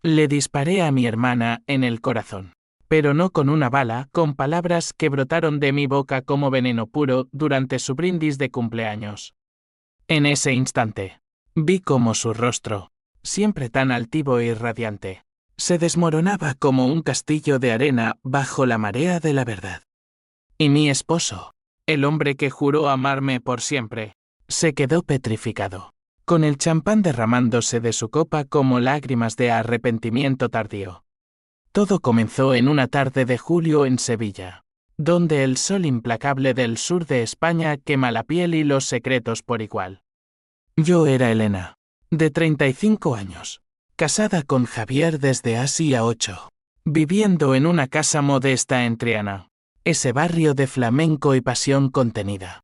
Le disparé a mi hermana en el corazón. Pero no con una bala, con palabras que brotaron de mi boca como veneno puro durante su brindis de cumpleaños. En ese instante, vi cómo su rostro, siempre tan altivo y radiante, se desmoronaba como un castillo de arena bajo la marea de la verdad. Y mi esposo, el hombre que juró amarme por siempre, se quedó petrificado, con el champán derramándose de su copa como lágrimas de arrepentimiento tardío. Todo comenzó en una tarde de julio en Sevilla, donde el sol implacable del sur de España quema la piel y los secretos por igual. Yo era Elena, de 35 años, casada con Javier desde hacía 8, viviendo en una casa modesta en Triana, ese barrio de flamenco y pasión contenida.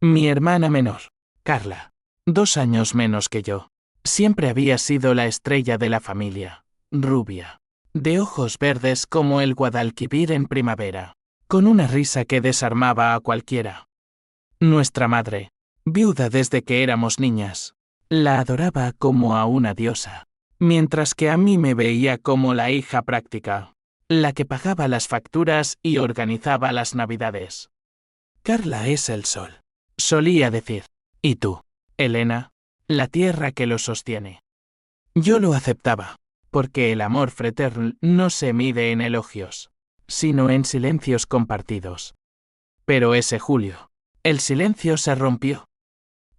Mi hermana menor, Carla, 2 años menos que yo, siempre había sido la estrella de la familia, rubia, de ojos verdes como el Guadalquivir en primavera, con una risa que desarmaba a cualquiera. Nuestra madre, viuda desde que éramos niñas, la adoraba como a una diosa, mientras que a mí me veía como la hija práctica, la que pagaba las facturas y organizaba las navidades. Carla es el sol, solía decir, y tú, Elena, la tierra que lo sostiene. Yo lo aceptaba, porque el amor fraterno no se mide en elogios, sino en silencios compartidos. Pero ese julio, el silencio se rompió.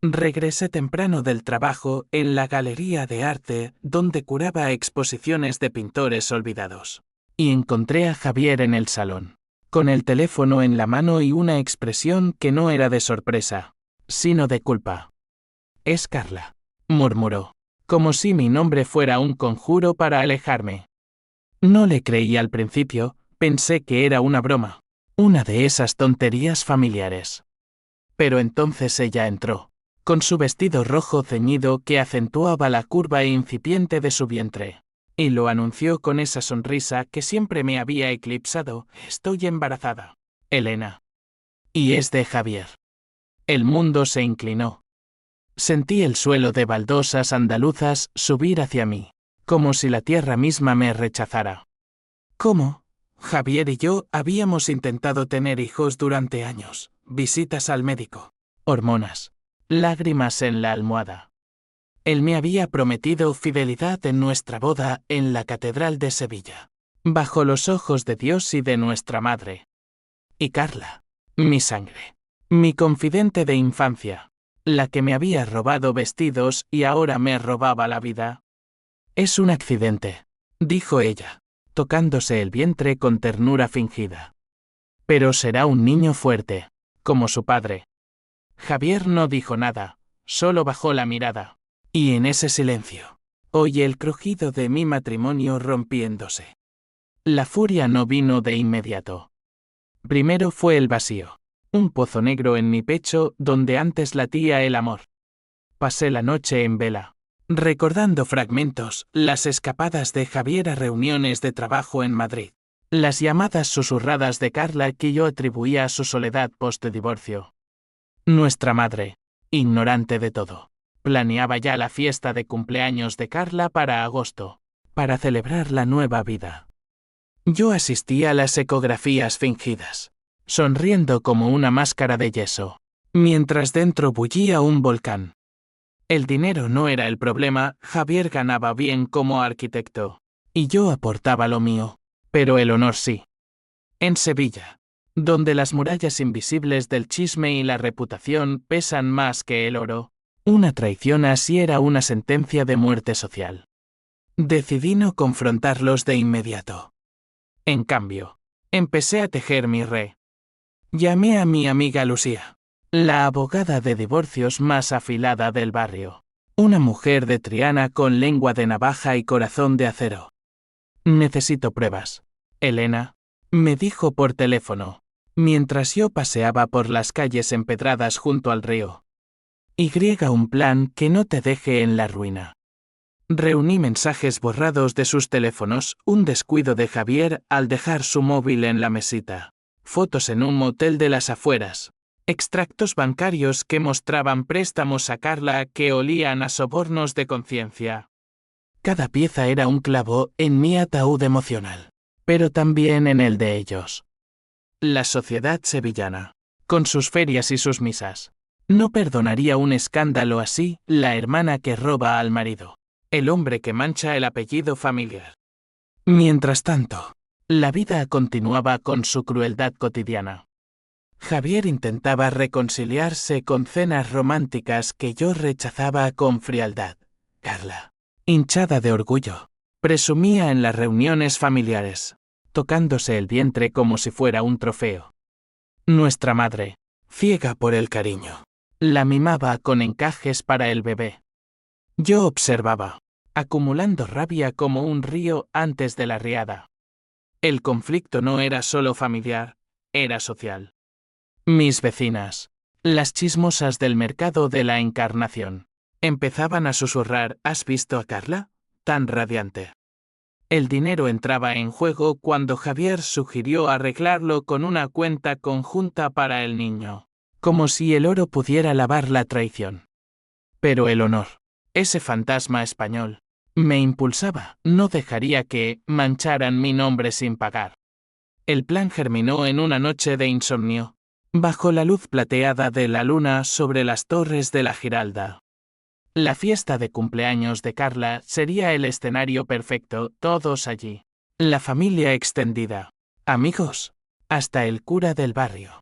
Regresé temprano del trabajo en la galería de arte donde curaba exposiciones de pintores olvidados, y encontré a Javier en el salón, con el teléfono en la mano y una expresión que no era de sorpresa, sino de culpa. «Es Carla», murmuró, como si mi nombre fuera un conjuro para alejarme. No le creí al principio, pensé que era una broma, una de esas tonterías familiares. Pero entonces ella entró, con su vestido rojo ceñido que acentuaba la curva incipiente de su vientre, y lo anunció con esa sonrisa que siempre me había eclipsado: «Estoy embarazada, Elena». Y es de Javier. El mundo se inclinó. Sentí el suelo de baldosas andaluzas subir hacia mí, como si la tierra misma me rechazara. ¿Cómo? Javier y yo habíamos intentado tener hijos durante años, visitas al médico, hormonas, lágrimas en la almohada. Él me había prometido fidelidad en nuestra boda en la Catedral de Sevilla, bajo los ojos de Dios y de nuestra madre. Y Carla, mi sangre, mi confidente de infancia, la que me había robado vestidos y ahora me robaba la vida. «Es un accidente», dijo ella, tocándose el vientre con ternura fingida. «Pero será un niño fuerte, como su padre». Javier no dijo nada, solo bajó la mirada. Y en ese silencio, oí el crujido de mi matrimonio rompiéndose. La furia no vino de inmediato. Primero fue el vacío, un pozo negro en mi pecho donde antes latía el amor. Pasé la noche en vela, recordando fragmentos, las escapadas de Javier a reuniones de trabajo en Madrid, las llamadas susurradas de Carla que yo atribuía a su soledad post-divorcio. Nuestra madre, ignorante de todo, planeaba ya la fiesta de cumpleaños de Carla para agosto, para celebrar la nueva vida. Yo asistía a las ecografías fingidas, sonriendo como una máscara de yeso, mientras dentro bullía un volcán. El dinero no era el problema, Javier ganaba bien como arquitecto, y yo aportaba lo mío, pero el honor sí. En Sevilla, donde las murallas invisibles del chisme y la reputación pesan más que el oro, una traición así era una sentencia de muerte social. Decidí no confrontarlos de inmediato. En cambio, empecé a tejer mi red. Llamé a mi amiga Lucía, la abogada de divorcios más afilada del barrio, una mujer de Triana con lengua de navaja y corazón de acero. «Necesito pruebas, Elena», me dijo por teléfono, mientras yo paseaba por las calles empedradas junto al río. Un plan que no te deje en la ruina. Reuní mensajes borrados de sus teléfonos, un descuido de Javier al dejar su móvil en la mesita, fotos en un motel de las afueras, extractos bancarios que mostraban préstamos a Carla que olían a sobornos de conciencia. Cada pieza era un clavo en mi ataúd emocional, pero también en el de ellos. La sociedad sevillana, con sus ferias y sus misas, no perdonaría un escándalo así, la hermana que roba al marido, el hombre que mancha el apellido familiar. Mientras tanto, la vida continuaba con su crueldad cotidiana. Javier intentaba reconciliarse con cenas románticas que yo rechazaba con frialdad. Carla, hinchada de orgullo, presumía en las reuniones familiares, tocándose el vientre como si fuera un trofeo. Nuestra madre, ciega por el cariño, la mimaba con encajes para el bebé. Yo observaba, acumulando rabia como un río antes de la riada. El conflicto no era solo familiar, era social. Mis vecinas, las chismosas del mercado de la Encarnación, empezaban a susurrar: ¿has visto a Carla? Tan radiante. El dinero entraba en juego cuando Javier sugirió arreglarlo con una cuenta conjunta para el niño, como si el oro pudiera lavar la traición. Pero el honor, ese fantasma español, me impulsaba, no dejaría que mancharan mi nombre sin pagar. El plan germinó en una noche de insomnio, bajo la luz plateada de la luna sobre las torres de la Giralda. La fiesta de cumpleaños de Carla sería el escenario perfecto, todos allí. La familia extendida, amigos, hasta el cura del barrio.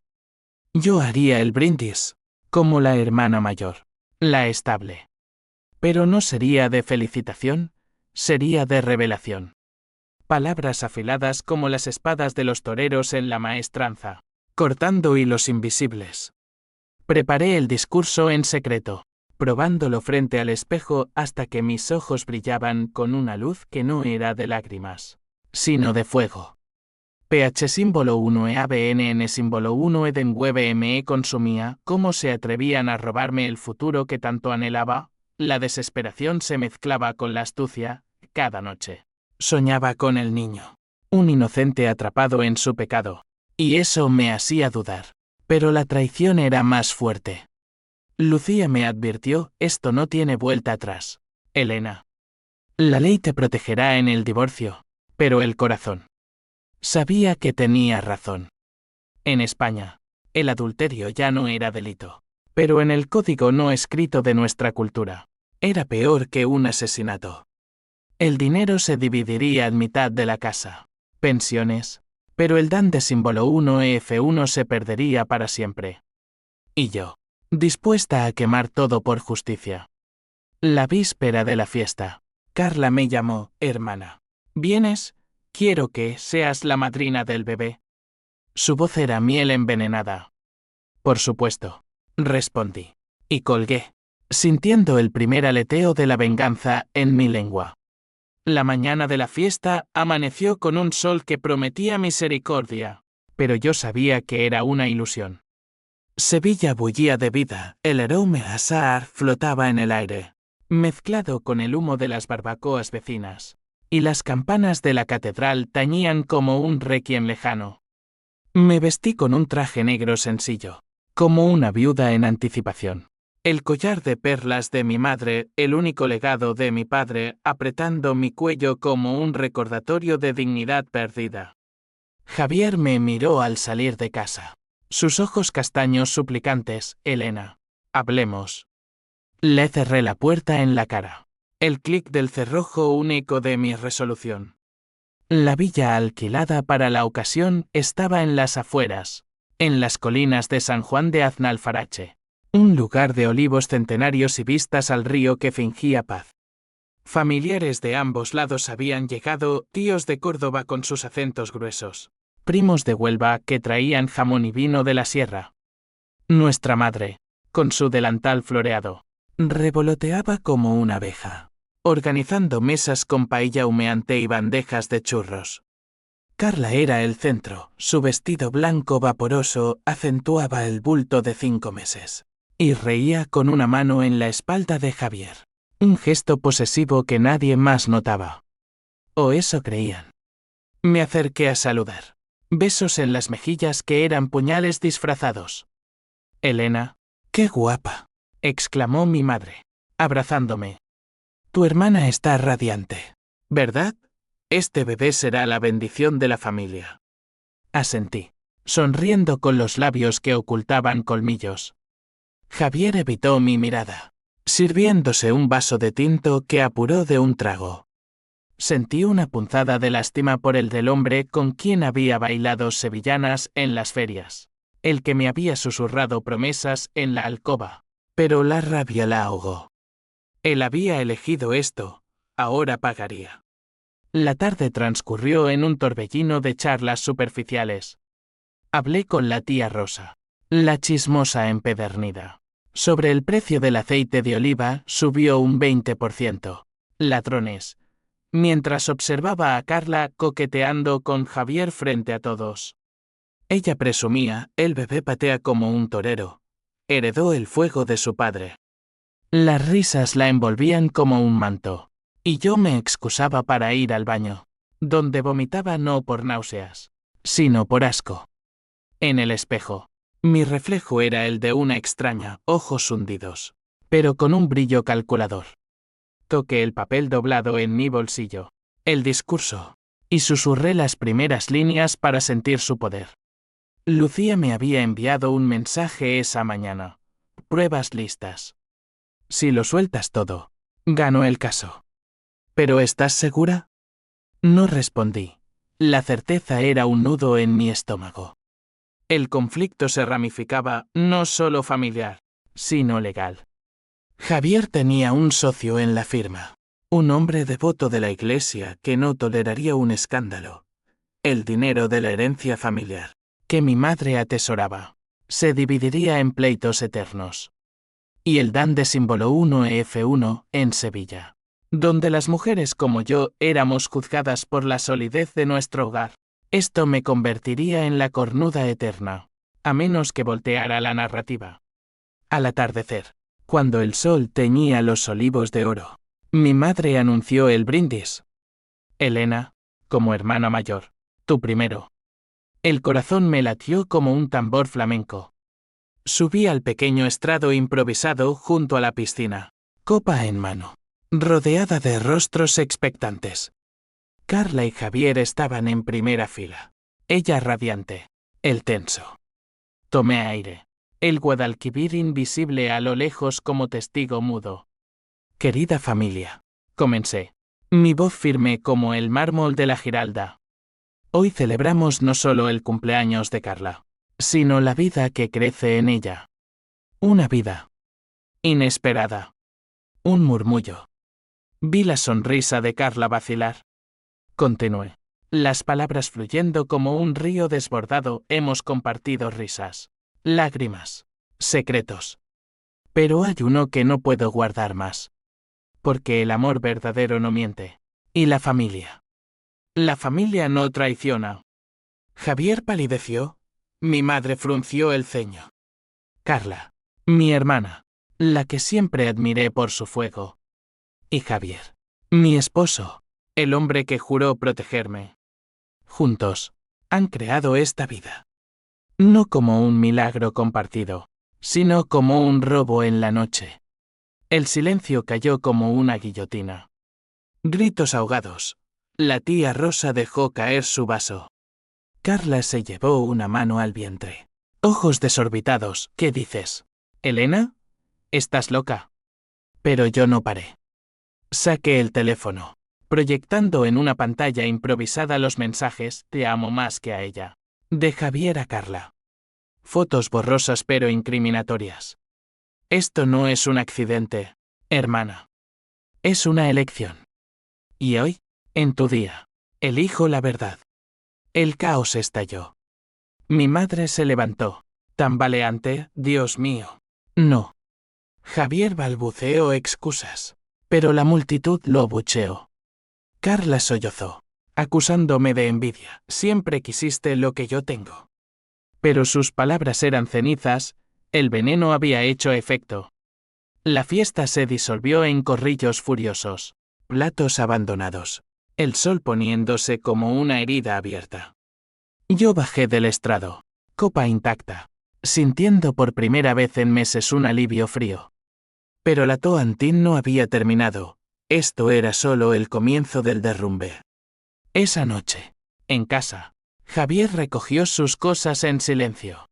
Yo haría el brindis, como la hermana mayor, la estable. Pero no sería de felicitación, sería de revelación. Palabras afiladas como las espadas de los toreros en la maestranza, cortando hilos invisibles. Preparé el discurso en secreto, probándolo frente al espejo hasta que mis ojos brillaban con una luz que no era de lágrimas, sino de fuego. PH símbolo 1 EABNN símbolo 1 Eden Web ME consumía, ¿cómo se atrevían a robarme el futuro que tanto anhelaba? La desesperación se mezclaba con la astucia, cada noche. Soñaba con el niño, un inocente atrapado en su pecado, y eso me hacía dudar. Pero la traición era más fuerte. Lucía me advirtió: esto no tiene vuelta atrás, Elena. La ley te protegerá en el divorcio, pero el corazón. Sabía que tenía razón. En España, el adulterio ya no era delito, pero en el código no escrito de nuestra cultura, era peor que un asesinato. El dinero se dividiría en mitad de la casa, pensiones, pero el DAN de símbolo 1 EF1 se perdería para siempre. Y yo, dispuesta a quemar todo por justicia. La víspera de la fiesta, Carla me llamó: hermana, ¿vienes? Quiero que seas la madrina del bebé. Su voz era miel envenenada. Por supuesto, respondí, y colgué, sintiendo el primer aleteo de la venganza en mi lengua. La mañana de la fiesta amaneció con un sol que prometía misericordia, pero yo sabía que era una ilusión. Sevilla bullía de vida, el aroma a azahar flotaba en el aire, mezclado con el humo de las barbacoas vecinas, y las campanas de la catedral tañían como un requiem lejano. Me vestí con un traje negro sencillo, como una viuda en anticipación. El collar de perlas de mi madre, el único legado de mi padre, apretando mi cuello como un recordatorio de dignidad perdida. Javier me miró al salir de casa. Sus ojos castaños suplicantes: Elena, hablemos. Le cerré la puerta en la cara. El clic del cerrojo un eco de mi resolución. La villa alquilada para la ocasión estaba en las afueras, en las colinas de San Juan de Aznalfarache. Un lugar de olivos centenarios y vistas al río que fingía paz. Familiares de ambos lados habían llegado, tíos de Córdoba con sus acentos gruesos, primos de Huelva que traían jamón y vino de la sierra. Nuestra madre, con su delantal floreado, revoloteaba como una abeja, organizando mesas con paella humeante y bandejas de churros. Carla era el centro, su vestido blanco vaporoso acentuaba el bulto de 5 meses. Y reía con una mano en la espalda de Javier. Un gesto posesivo que nadie más notaba. O eso creían. Me acerqué a saludar. Besos en las mejillas que eran puñales disfrazados. Elena, ¡qué guapa!, exclamó mi madre, abrazándome. Tu hermana está radiante, ¿verdad? Este bebé será la bendición de la familia. Asentí, sonriendo con los labios que ocultaban colmillos. Javier evitó mi mirada, sirviéndose un vaso de tinto que apuró de un trago. Sentí una punzada de lástima por el del hombre con quien había bailado sevillanas en las ferias, el que me había susurrado promesas en la alcoba, pero la rabia la ahogó. Él había elegido esto, ahora pagaría. La tarde transcurrió en un torbellino de charlas superficiales. Hablé con la tía Rosa, la chismosa empedernida. Sobre el precio del aceite de oliva subió un 20%. Ladrones. Mientras observaba a Carla coqueteando con Javier frente a todos. Ella presumía, el bebé patea como un torero. Heredó el fuego de su padre. Las risas la envolvían como un manto. Y yo me excusaba para ir al baño, donde vomitaba no por náuseas, sino por asco. En el espejo, mi reflejo era el de una extraña, ojos hundidos, pero con un brillo calculador. Toqué el papel doblado en mi bolsillo, el discurso, y susurré las primeras líneas para sentir su poder. Lucía me había enviado un mensaje esa mañana. Pruebas listas. Si lo sueltas todo, gano el caso. ¿Pero estás segura? No respondí. La certeza era un nudo en mi estómago. El conflicto se ramificaba, no solo familiar, sino legal. Javier tenía un socio en la firma, un hombre devoto de la iglesia que no toleraría un escándalo. El dinero de la herencia familiar, que mi madre atesoraba, se dividiría en pleitos eternos. Y el Dan de símbolo 1F1 en Sevilla, donde las mujeres como yo éramos juzgadas por la solidez de nuestro hogar. Esto me convertiría en la cornuda eterna, a menos que volteara la narrativa. Al atardecer, cuando el sol teñía los olivos de oro, mi madre anunció el brindis. Elena, como hermana mayor, tú primero. El corazón me latió como un tambor flamenco. Subí al pequeño estrado improvisado junto a la piscina, copa en mano, rodeada de rostros expectantes. Carla y Javier estaban en primera fila. Ella radiante, él tenso. Tomé aire. El Guadalquivir invisible a lo lejos como testigo mudo. Querida familia, comencé. Mi voz firme como el mármol de la Giralda. Hoy celebramos no solo el cumpleaños de Carla, sino la vida que crece en ella. Una vida inesperada. Un murmullo. Vi la sonrisa de Carla vacilar. Continué. Las palabras fluyendo como un río desbordado, hemos compartido risas, lágrimas, secretos. Pero hay uno que no puedo guardar más. Porque el amor verdadero no miente. Y la familia. La familia no traiciona. Javier palideció. Mi madre frunció el ceño. Carla, mi hermana, la que siempre admiré por su fuego. Y Javier, mi esposo, el hombre que juró protegerme. Juntos, han creado esta vida. No como un milagro compartido, sino como un robo en la noche. El silencio cayó como una guillotina. Gritos ahogados. La tía Rosa dejó caer su vaso. Carla se llevó una mano al vientre. Ojos desorbitados, ¿qué dices? ¿Elena? ¿Estás loca? Pero yo no paré. Saqué el teléfono, proyectando en una pantalla improvisada los mensajes «Te amo más que a ella», de Javier a Carla. Fotos borrosas pero incriminatorias. Esto no es un accidente, hermana. Es una elección. Y hoy, en tu día, elijo la verdad. El caos estalló. Mi madre se levantó, tambaleante, Dios mío. No. Javier balbuceó excusas, pero la multitud lo bucheó. Carla sollozó, acusándome de envidia. Siempre quisiste lo que yo tengo. Pero sus palabras eran cenizas, el veneno había hecho efecto. La fiesta se disolvió en corrillos furiosos, platos abandonados, el sol poniéndose como una herida abierta. Yo bajé del estrado, copa intacta, sintiendo por primera vez en meses un alivio frío. Pero la Toantín no había terminado, Esto era solo el comienzo del derrumbe. Esa noche, en casa, Javier recogió sus cosas en silencio.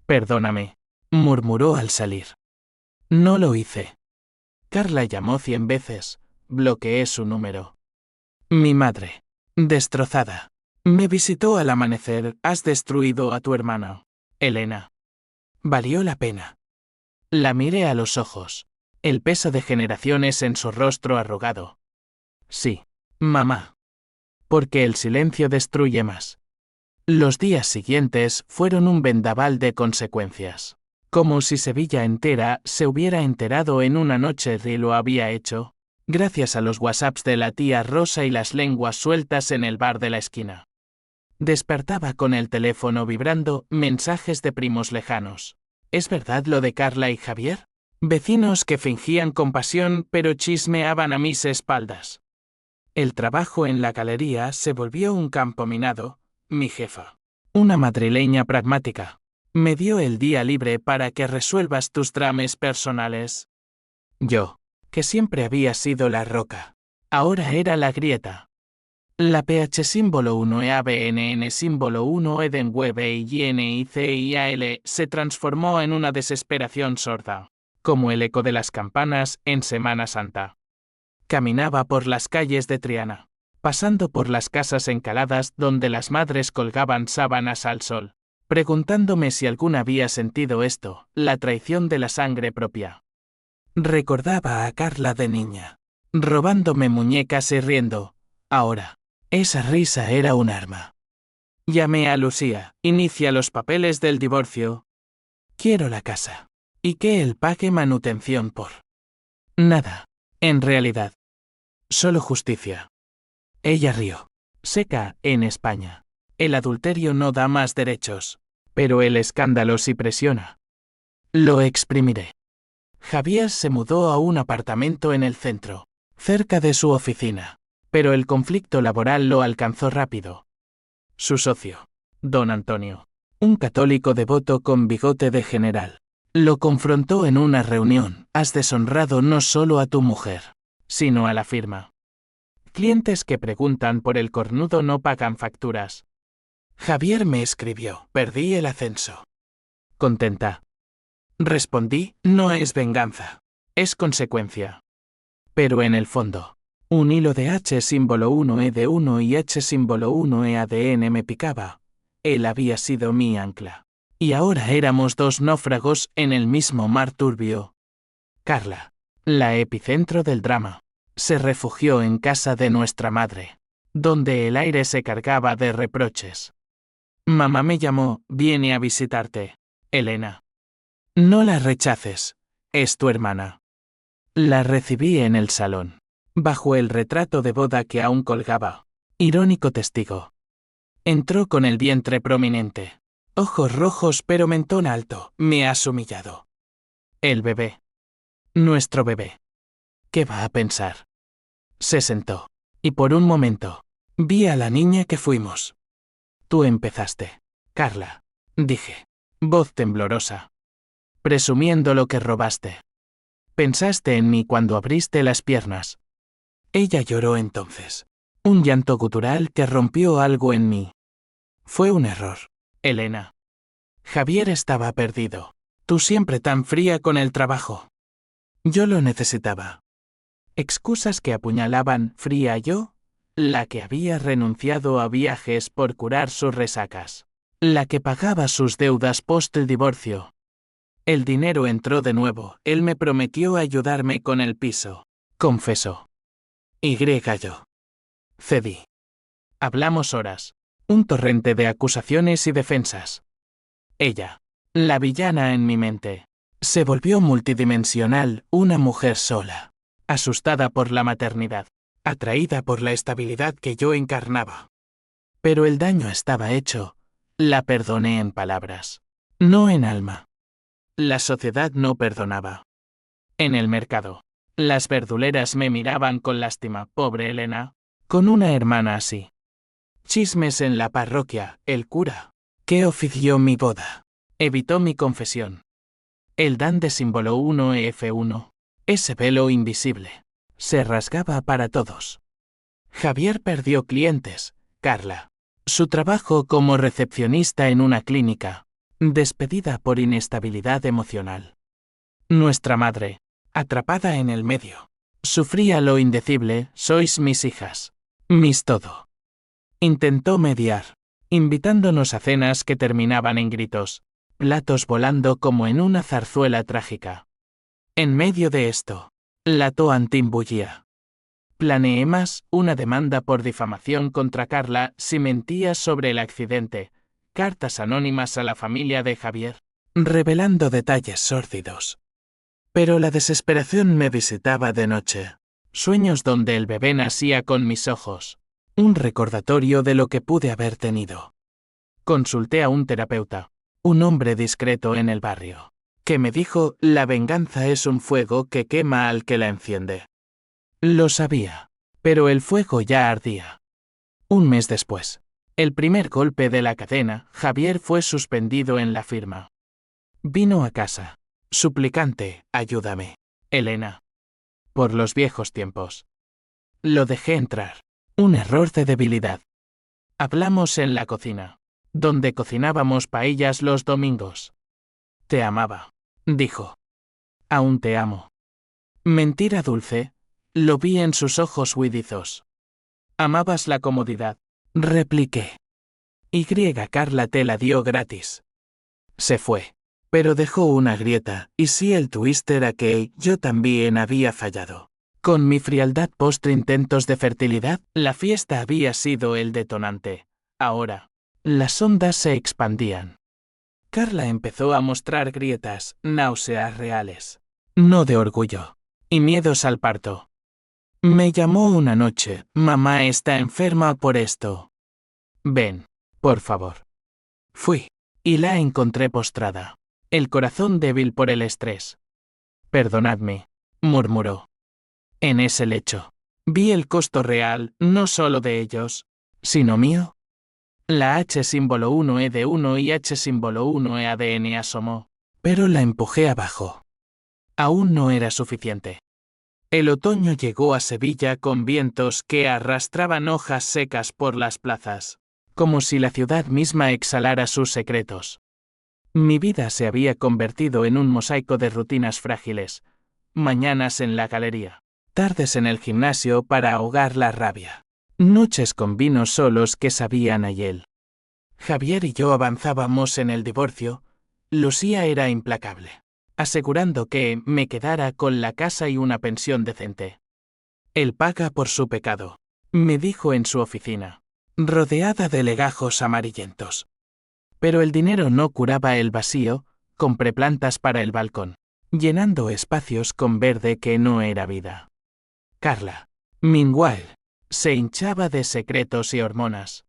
Perdóname, murmuró al salir. No lo hice. Carla llamó 100 veces, bloqueé su número. Mi madre, destrozada, me visitó al amanecer. Has destruido a tu hermano, Elena. Valió la pena. La miré a los ojos, el peso de generaciones en su rostro arrugado. Sí, mamá. Porque el silencio destruye más. Los días siguientes fueron un vendaval de consecuencias. Como si Sevilla entera se hubiera enterado en una noche y lo había hecho, gracias a los WhatsApps de la tía Rosa y las lenguas sueltas en el bar de la esquina. Despertaba con el teléfono vibrando, mensajes de primos lejanos. ¿Es verdad lo de Carla y Javier? Vecinos que fingían compasión pero chismeaban a mis espaldas. El trabajo en la galería se volvió un campo minado. Mi jefa, una madrileña pragmática, me dio el día libre para que resuelvas tus dramas personales. Yo, que siempre había sido la roca, ahora era la grieta. La PH símbolo 1 EABNN símbolo 1 Edenweb INICIAL se transformó en una desesperación sorda, como el eco de las campanas en Semana Santa. Caminaba por las calles de Triana, pasando por las casas encaladas donde las madres colgaban sábanas al sol, preguntándome si alguna había sentido esto, la traición de la sangre propia. Recordaba a Carla de niña, robándome muñecas y riendo. Ahora, esa risa era un arma. Llamé a Lucía, inicia los papeles del divorcio. Quiero la casa. Y que él pague manutención por... Nada, en realidad. Solo justicia. Ella rió. Seca, en España. El adulterio no da más derechos, pero el escándalo sí presiona. Lo exprimiré. Javier se mudó a un apartamento en el centro, cerca de su oficina, pero el conflicto laboral lo alcanzó rápido. Su socio, don Antonio, un católico devoto con bigote de general, lo confrontó en una reunión. Has deshonrado no solo a tu mujer, sino a la firma. Clientes que preguntan por el cornudo no pagan facturas. Javier me escribió, perdí el ascenso. Contenta. Respondí, no es venganza, es consecuencia. Pero en el fondo, un hilo de H símbolo 1 E de 1 y H símbolo 1 E ADN me picaba. Él había sido mi ancla. Y ahora éramos dos náufragos en el mismo mar turbio. Carla, la epicentro del drama, se refugió en casa de nuestra madre, donde el aire se cargaba de reproches. Mamá me llamó, viene a visitarte, Elena. No la rechaces, es tu hermana. La recibí en el salón, bajo el retrato de boda que aún colgaba. Irónico testigo. Entró con el vientre prominente, ojos rojos pero mentón alto. Me has humillado. El bebé. Nuestro bebé. ¿Qué va a pensar? Se sentó, y por un momento, vi a la niña que fuimos. Tú empezaste, Carla, dije, voz temblorosa. Presumiendo lo que robaste. Pensaste en mí cuando abriste las piernas. Ella lloró entonces. Un llanto gutural que rompió algo en mí. Fue un error, Elena. Javier estaba perdido. Tú siempre tan fría con el trabajo. Yo lo necesitaba. Excusas que apuñalaban, fría yo, la que había renunciado a viajes por curar sus resacas, la que pagaba sus deudas post el divorcio. El dinero entró de nuevo, él me prometió ayudarme con el piso, confesó. Y yo. Cedí. Hablamos horas, un torrente de acusaciones y defensas. Ella, la villana en mi mente, se volvió multidimensional, una mujer sola, asustada por la maternidad, atraída por la estabilidad que yo encarnaba. Pero el daño estaba hecho, la perdoné en palabras, no en alma. La sociedad no perdonaba. En el mercado, las verduleras me miraban con lástima, pobre Elena, con una hermana así. Chismes en la parroquia, el cura, que ofició mi boda, evitó mi confesión. El dan de símbolo 1 F1, ese velo invisible, Se rasgaba para todos. Javier perdió clientes, Carla. Su trabajo como recepcionista en una clínica. Despedida por inestabilidad emocional. Nuestra madre, atrapada en el medio. Sufría lo indecible, sois mis hijas. Mis todo. Intentó mediar, invitándonos a cenas que terminaban en gritos, platos volando como en una zarzuela trágica. En medio de esto, la Toantín bullía. Planeé más una demanda por difamación contra Carla si mentía sobre el accidente, cartas anónimas a la familia de Javier, revelando detalles sórdidos. Pero la desesperación me visitaba de noche. Sueños donde el bebé nacía con mis ojos. Un recordatorio de lo que pude haber tenido. Consulté a un terapeuta, un hombre discreto en el barrio, que me dijo: la venganza es un fuego que quema al que la enciende. Lo sabía, pero el fuego ya ardía. Un mes después, el primer golpe de la cadena, Javier fue suspendido en la firma. Vino a casa. Suplicante, ayúdame, Elena. Por los viejos tiempos. Lo dejé entrar. Un error de debilidad. Hablamos en la cocina, donde cocinábamos paellas los domingos. Te amaba, dijo. Aún te amo. Mentira dulce, lo vi en sus ojos huidizos. Amabas la comodidad, repliqué. Carla te la dio gratis. Se fue. Pero dejó una grieta, y si el twister a que yo también había fallado. Con mi frialdad post-intentos de fertilidad, la fiesta había sido el detonante. Ahora, las ondas se expandían. Carla empezó a mostrar grietas, náuseas reales. No de orgullo. Y miedos al parto. Me llamó una noche: mamá está enferma por esto. Ven, por favor. Fui. Y la encontré postrada. El corazón débil por el estrés. Perdonadme, murmuró. En ese lecho, vi el costo real, no solo de ellos, sino mío. La H símbolo 1E de 1 y H símbolo 1E ADN asomó, pero la empujé abajo. Aún no era suficiente. El otoño llegó a Sevilla con vientos que arrastraban hojas secas por las plazas, como si la ciudad misma exhalara sus secretos. Mi vida se había convertido en un mosaico de rutinas frágiles, mañanas en la galería, tardes en el gimnasio para ahogar la rabia, noches con vinos solos que sabían a hiel. Javier y yo avanzábamos en el divorcio. Lucía era implacable, asegurando que me quedara con la casa y una pensión decente. Él paga por su pecado, me dijo en su oficina, rodeada de legajos amarillentos. Pero el dinero no curaba el vacío. Compré plantas para el balcón, llenando espacios con verde que no era vida. Carla, meanwhile, se hinchaba de secretos y hormonas.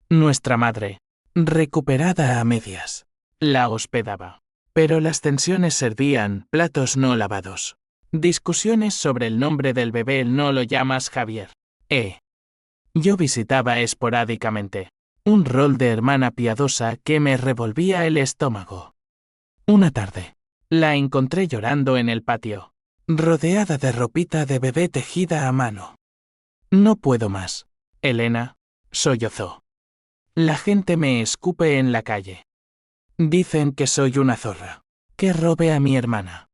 Nuestra madre, recuperada a medias, la hospedaba. Pero las tensiones servían platos no lavados. Discusiones sobre el nombre del bebé. No lo llamas Javier. Yo visitaba esporádicamente. Un rol de hermana piadosa que me revolvía el estómago. Una tarde, la encontré llorando en el patio, rodeada de ropita de bebé tejida a mano. No puedo más, Elena, sollozó. La gente me escupe en la calle. Dicen que soy una zorra, que robé a mi hermana.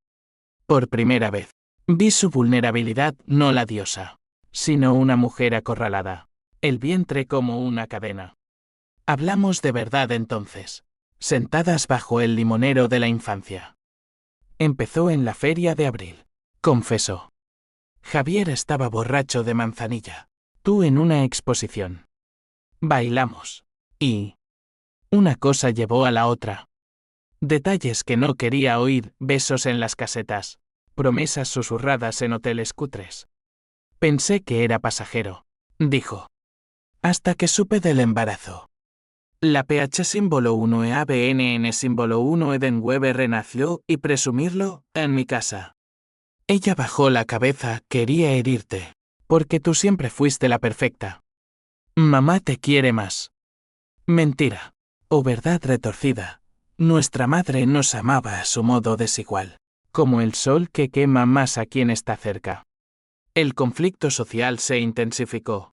Por primera vez, vi su vulnerabilidad, no la diosa, sino una mujer acorralada, el vientre como una cadena. Hablamos de verdad entonces, sentadas bajo el limonero de la infancia. Empezó en la feria de abril, confesó. Javier estaba borracho de manzanilla, tú en una exposición. Bailamos, y una cosa llevó a la otra. Detalles que no quería oír, besos en las casetas, promesas susurradas en hoteles cutres. Pensé que era pasajero, dijo. Hasta que supe del embarazo. La PH símbolo 1E ABNN símbolo 1 Edenweber renació y presumirlo en mi casa. Ella bajó la cabeza, quería herirte, porque tú siempre fuiste la perfecta. Mamá te quiere más. Mentira, o verdad retorcida. Nuestra madre nos amaba a su modo desigual, como el sol que quema más a quien está cerca. El conflicto social se intensificó.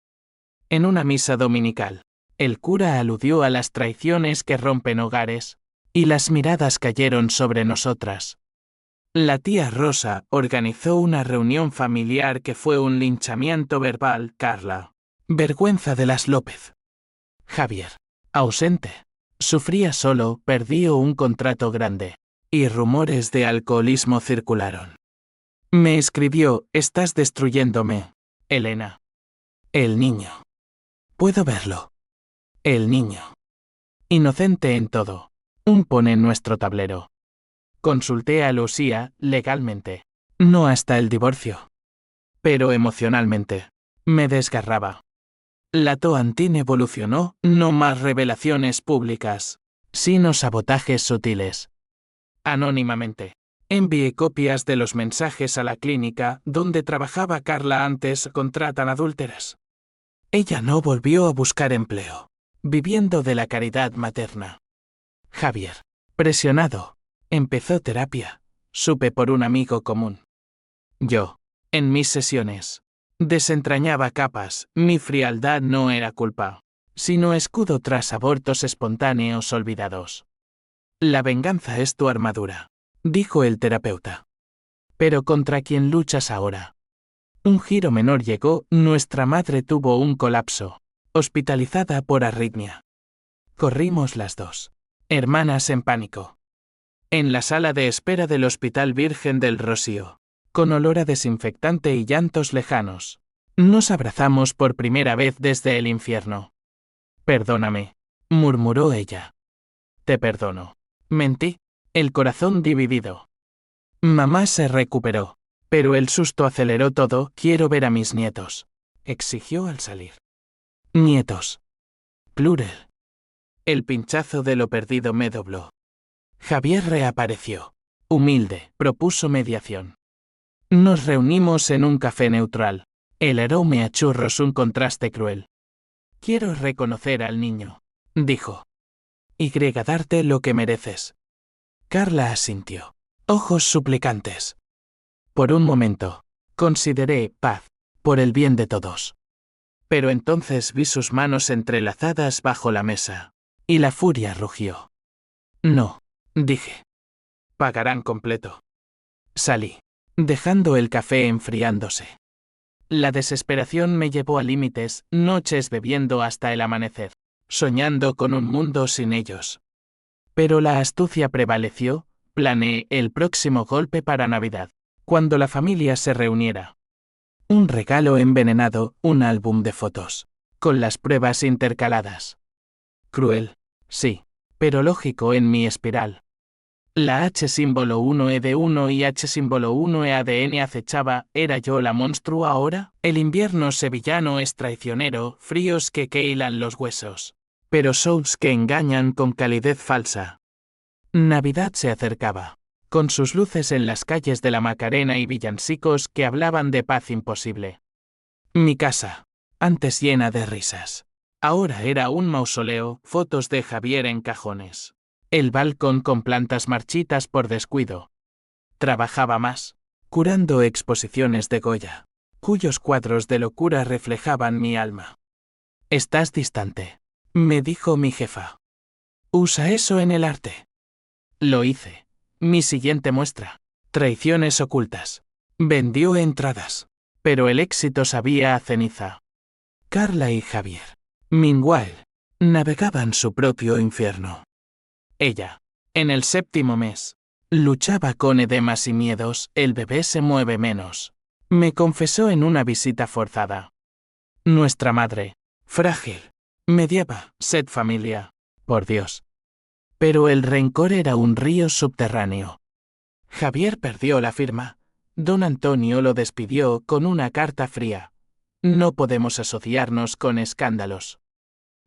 En una misa dominical, el cura aludió a las traiciones que rompen hogares, y las miradas cayeron sobre nosotras. La tía Rosa organizó una reunión familiar que fue un linchamiento verbal. Carla, vergüenza de las López. Javier, ausente. Sufría solo, perdió un contrato grande. Y rumores de alcoholismo circularon. Me escribió, estás destruyéndome. Elena. El niño. Puedo verlo. El niño. Inocente en todo. Un pone en nuestro tablero. Consulté a Lucía, legalmente. No hasta el divorcio. Pero emocionalmente. Me desgarraba. La Toantín evolucionó, no más revelaciones públicas, sino sabotajes sutiles. Anónimamente. Envié copias de los mensajes a la clínica donde trabajaba Carla antes contratan adúlteras. Ella no volvió a buscar empleo, viviendo de la caridad materna. Javier, presionado, empezó terapia, supe por un amigo común. Yo, en mis sesiones, desentrañaba capas, mi frialdad no era culpa, sino escudo tras abortos espontáneos olvidados. La venganza es tu armadura, dijo el terapeuta. Pero ¿contra quién luchas ahora? Un giro menor llegó, nuestra madre tuvo un colapso, hospitalizada por arritmia. Corrimos las dos, hermanas en pánico. En la sala de espera del Hospital Virgen del Rocío, con olor a desinfectante y llantos lejanos, nos abrazamos por primera vez desde el infierno. Perdóname, murmuró ella. Te perdono. Mentí, el corazón dividido. Mamá se recuperó, pero el susto aceleró todo. Quiero ver a mis nietos, exigió al salir. Nietos. Plural. El pinchazo de lo perdido me dobló. Javier reapareció. Humilde, propuso mediación. Nos reunimos en un café neutral. El aroma a churros un contraste cruel. Quiero reconocer al niño, dijo. Y darte lo que mereces. Carla asintió. Ojos suplicantes. Por un momento, consideré paz, por el bien de todos. Pero entonces vi sus manos entrelazadas bajo la mesa, y la furia rugió. No, dije. Pagarán completo. Salí, dejando el café enfriándose. La desesperación me llevó a límites, noches bebiendo hasta el amanecer, soñando con un mundo sin ellos. Pero la astucia prevaleció, planeé el próximo golpe para Navidad, cuando la familia se reuniera. Un regalo envenenado, un álbum de fotos, con las pruebas intercaladas. Cruel, sí, pero lógico en mi espiral. La H símbolo 1E de 1 y H símbolo 1E ADN acechaba, ¿era yo la monstruo ahora? El invierno sevillano es traicionero, fríos que queilan los huesos. Pero shows que engañan con calidez falsa. Navidad se acercaba, con sus luces en las calles de la Macarena y villancicos que hablaban de paz imposible. Mi casa, antes llena de risas, ahora era un mausoleo, fotos de Javier en cajones. El balcón con plantas marchitas por descuido. Trabajaba más, curando exposiciones de Goya, cuyos cuadros de locura reflejaban mi alma. Estás distante, me dijo mi jefa. Usa eso en el arte. Lo hice. Mi siguiente muestra. Traiciones ocultas. Vendió entradas. Pero el éxito sabía a ceniza. Carla y Javier, meanwhile, navegaban su propio infierno. Ella, en el 7º mes, luchaba con edemas y miedos, el bebé se mueve menos. Me confesó en una visita forzada. Nuestra madre, frágil, mediaba, sed familia, por Dios. Pero el rencor era un río subterráneo. Javier perdió la firma. Don Antonio lo despidió con una carta fría. No podemos asociarnos con escándalos.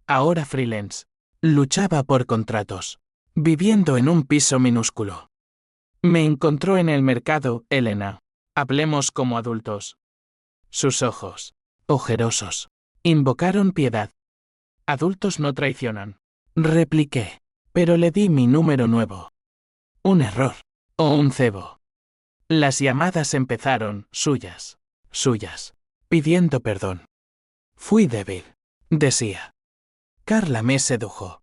Ahora freelance. Luchaba por contratos. Viviendo en un piso minúsculo. Me encontró en el mercado, Elena. Hablemos como adultos. Sus ojos, ojerosos, invocaron piedad. Adultos no traicionan. Repliqué, pero le di mi número nuevo. Un error, o un cebo. Las llamadas empezaron, suyas. suyas, pidiendo perdón. Fui débil, decía. Carla me sedujo.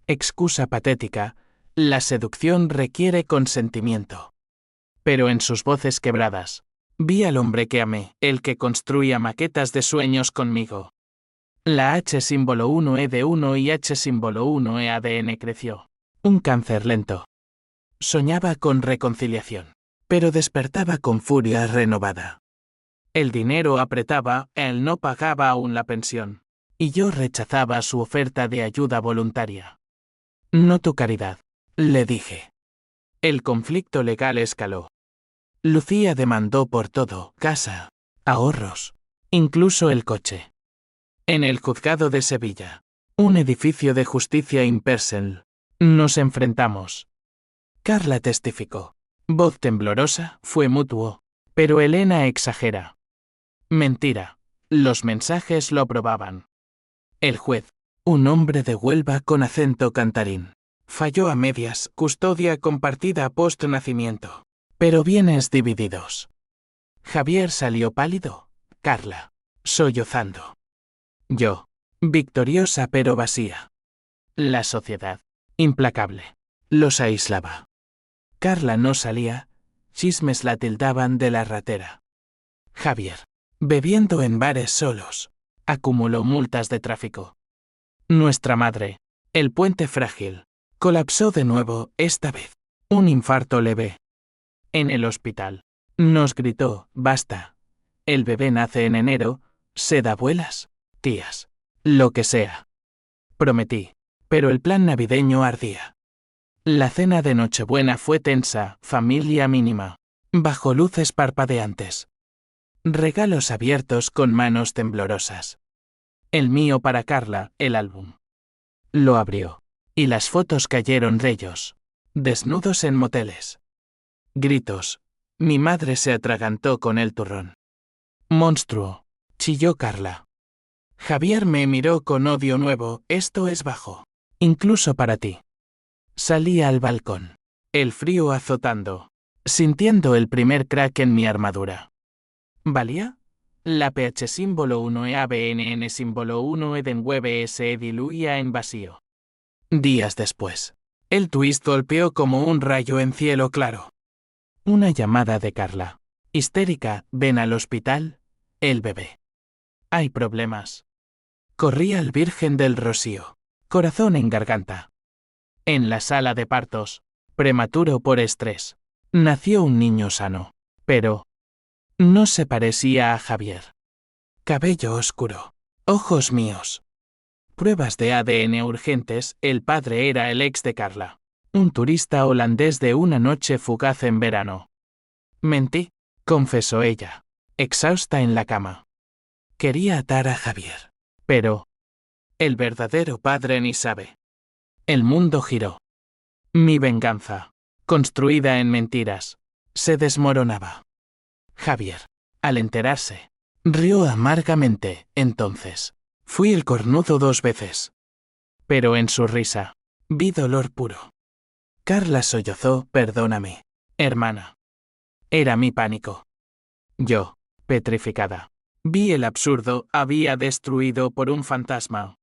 Excusa patética, la seducción requiere consentimiento. Pero en sus voces quebradas, vi al hombre que amé, el que construía maquetas de sueños conmigo. La H símbolo 1E de 1 y H símbolo 1E ADN creció. Un cáncer lento. Soñaba con reconciliación, pero despertaba con furia renovada. El dinero apretaba, él no pagaba aún la pensión, y yo rechazaba su oferta de ayuda voluntaria. No tu caridad, le dije. El conflicto legal escaló. Lucía demandó por todo, casa, ahorros, incluso el coche. En el juzgado de Sevilla, un edificio de justicia impersonal, nos enfrentamos. Carla testificó. Voz temblorosa, fue mutuo, pero Elena exagera. Mentira. Los mensajes lo probaban. El juez, un hombre de Huelva con acento cantarín, falló a medias, custodia compartida post-nacimiento, pero bienes divididos. Javier salió pálido, Carla, sollozando. Yo, victoriosa pero vacía. La sociedad, implacable, los aislaba. Carla no salía, chismes la tildaban de la ratera. Javier, bebiendo en bares solos, acumuló multas de tráfico. Nuestra madre, el puente frágil, colapsó de nuevo, esta vez. Un infarto leve. En el hospital, nos gritó, basta. El bebé nace en enero, sed abuelas, tías, lo que sea. Prometí, pero el plan navideño ardía. La cena de Nochebuena fue tensa, familia mínima, bajo luces parpadeantes. Regalos abiertos con manos temblorosas. El mío para Carla, el álbum. Lo abrió, y las fotos cayeron de ellos, desnudos en moteles. Gritos. Mi madre se atragantó con el turrón. Monstruo, chilló Carla. Javier me miró con odio nuevo, esto es bajo. Incluso para ti. Salí al balcón, el frío azotando, sintiendo el primer crack en mi armadura. ¿Valía? La pH símbolo 1 e ABNN símbolo 1 Edenweb se diluía en vacío. Días después, el twist golpeó como un rayo en cielo claro. Una llamada de Carla. Histérica, ven al hospital, el bebé. Hay problemas. Corrí al Virgen del Rocío, corazón en garganta. En la sala de partos, prematuro por estrés, nació un niño sano, pero no se parecía a Javier. Cabello oscuro, ojos míos. Pruebas de ADN urgentes, el padre era el ex de Carla, un turista holandés de una noche fugaz en verano. Mentí, confesó ella, exhausta en la cama. Quería atar a Javier, pero el verdadero padre ni sabe. El mundo giró. Mi venganza, construida en mentiras, se desmoronaba. Javier, al enterarse, rió amargamente, entonces. Fui el cornudo 2 veces. Pero en su risa, vi dolor puro. Carla sollozó, perdóname, hermana. Era mi pánico. Yo, petrificada, vi el absurdo, había destruido por un fantasma.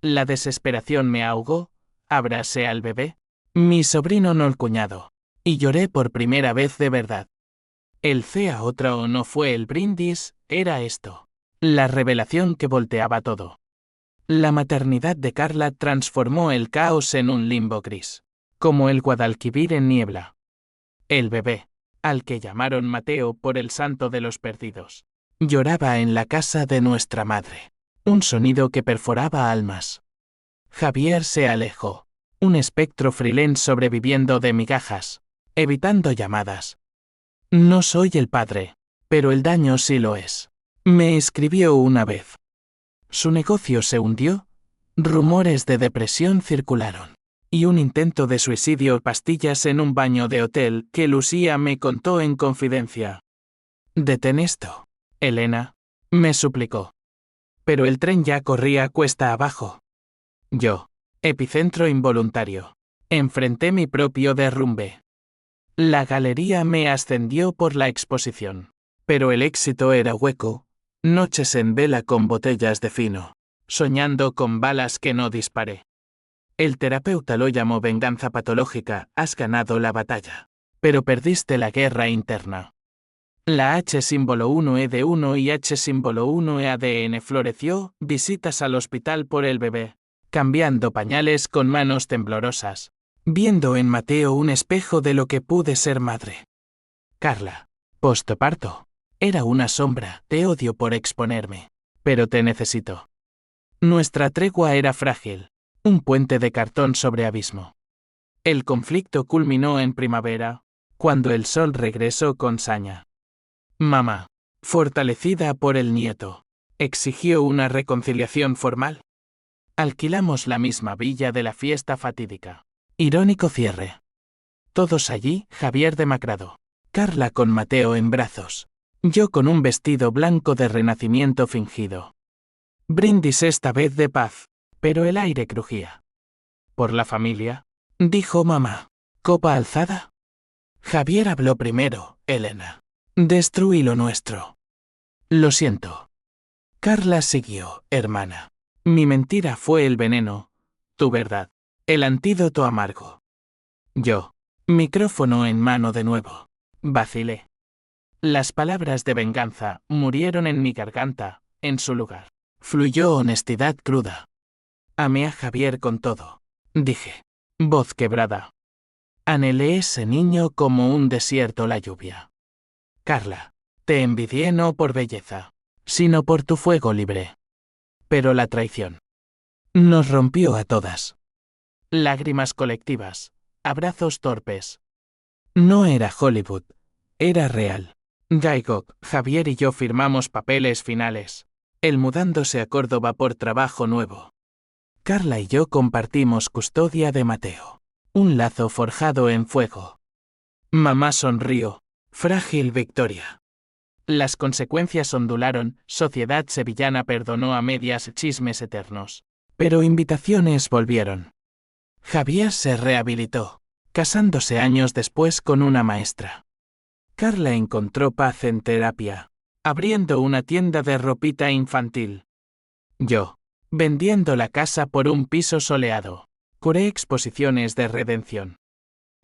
La desesperación me ahogó, abracé al bebé, mi sobrino no el cuñado, y lloré por primera vez de verdad. El a otro no fue el brindis, era esto. La revelación que volteaba todo. La maternidad de Carla transformó el caos en un limbo gris, como el Guadalquivir en niebla. El bebé, al que llamaron Mateo por el santo de los perdidos, lloraba en la casa de nuestra madre, un sonido que perforaba almas. Javier se alejó, un espectro freelance sobreviviendo de migajas, evitando llamadas. No soy el padre, pero el daño sí lo es. Me escribió una vez. Su negocio se hundió, rumores de depresión circularon, y un intento de suicidio, pastillas en un baño de hotel que Lucía me contó en confidencia. Detén esto, Elena, me suplicó. Pero el tren ya corría cuesta abajo. Yo, epicentro involuntario, enfrenté mi propio derrumbe. La galería me ascendió por la exposición. Pero el éxito era hueco, noches en vela con botellas de fino, soñando con balas que no disparé. El terapeuta lo llamó venganza patológica, has ganado la batalla. Pero perdiste la guerra interna. La H símbolo 1E de 1 y H símbolo 1E-ADN floreció, visitas al hospital por el bebé, cambiando pañales con manos temblorosas, viendo en Mateo un espejo de lo que pude ser madre. Carla, postparto. Era una sombra, te odio por exponerme, pero te necesito. Nuestra tregua era frágil, un puente de cartón sobre abismo. El conflicto culminó en primavera, cuando el sol regresó con saña. Mamá, fortalecida por el nieto, exigió una reconciliación formal. Alquilamos la misma villa de la fiesta fatídica. Irónico cierre. Todos allí, Javier demacrado. Carla con Mateo en brazos. Yo con un vestido blanco de renacimiento fingido. Brindis esta vez de paz, pero el aire crujía. ¿Por la familia?, dijo mamá. ¿Copa alzada? Javier habló primero, Elena. Destruí lo nuestro. Lo siento. Carla siguió, hermana. Mi mentira fue el veneno, tu verdad, el antídoto amargo. Yo, micrófono en mano de nuevo, vacilé. Las palabras de venganza murieron en mi garganta, en su lugar. Fluyó honestidad cruda. Amé a Javier con todo, dije, voz quebrada. Anhelé ese niño como un desierto la lluvia. Carla, te envidié no por belleza, sino por tu fuego libre. Pero la traición nos rompió a todas. Lágrimas colectivas, abrazos torpes. No era Hollywood, era real. Guy Gok, Javier y yo firmamos papeles finales, él mudándose a Córdoba por trabajo nuevo. Carla y yo compartimos custodia de Mateo, un lazo forjado en fuego. Mamá sonrió, frágil victoria. Las consecuencias ondularon, sociedad sevillana perdonó a medias chismes eternos. Pero invitaciones volvieron. Javier se rehabilitó, casándose años después con una maestra. Carla encontró paz en terapia, abriendo una tienda de ropita infantil. Yo, vendiendo la casa por un piso soleado, curé exposiciones de redención.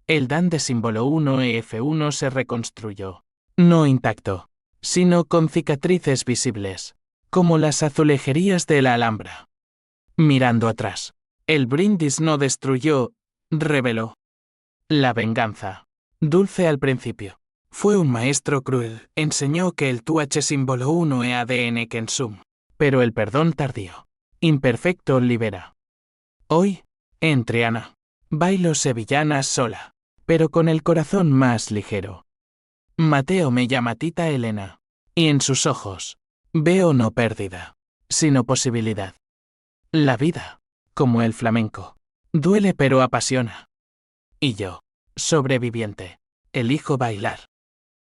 El Dan de símbolo 1EF1 se reconstruyó, no intacto, sino con cicatrices visibles, como las azulejerías de la Alhambra. Mirando atrás, el brindis no destruyó, reveló. La venganza, dulce al principio, fue un maestro cruel, enseñó que el TUH símbolo 1E-ADN Kensum, pero el perdón tardío, imperfecto libera. Hoy, en Triana, bailo sevillanas sola, pero con el corazón más ligero. Mateo me llama tita Elena, y en sus ojos, veo no pérdida, sino posibilidad. La vida, como el flamenco, duele pero apasiona. Y yo, sobreviviente, elijo bailar.